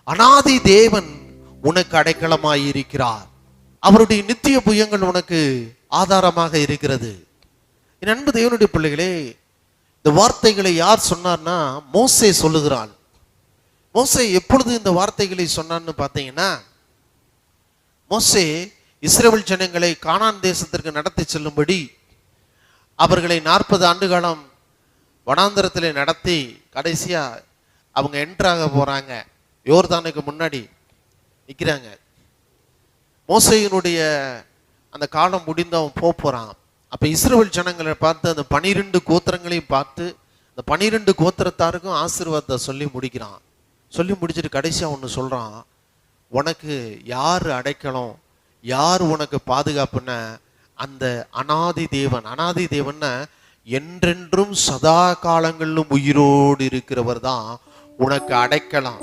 அனாதி தேவன் உனக்கு அடைக்கலமாயிருக்கிறார். அவருடைய நித்திய புயங்கள் உனக்கு ஆதாரமாக இருக்கிறது. என் அன்பு தேவனுடைய பிள்ளைகளே, இந்த வார்த்தைகளை யார் சொன்னார்னா மோசே சொல்லுகிறான். மோசே எப்பொழுது இந்த வார்த்தைகளை சொன்னான்னு பார்த்தீங்கன்னா, மோசே இஸ்ரவேல் ஜனங்களை கானான் தேசத்திற்கு நடத்தி செல்லும்படி அவர்களை 40 ஆண்டு காலம் வனாந்தரத்திலே நடத்தி கடைசியா அவங்க என்ட்ராக போறாங்க. யோர்தானுக்கு முன்னாடி நிற்கிறாங்க. மோசேயினுடைய அந்த காலம் முடிந்து அவன் போறான். அப்ப இஸ்ரவேல் ஜனங்களை பார்த்து அந்த 12 கோத்திரங்களையும் பார்த்து அந்த 12 கோத்திரத்தாருக்கும் ஆசீர்வாதத்தை சொல்லி முடிக்கிறான். சொல்லி முடிச்சுட்டு கடைசியா ஒன்று சொல்றான், உனக்கு யார் அடைக்கலம், யார் உனக்கு பாதுகாப்புன்னா அந்த அனாதி தேவன். அனாதி தேவன்னா என்றென்றும் சதா காலங்களிலும் உயிரோடு இருக்கிறவர் தான் உனக்கு அடைக்கலாம்.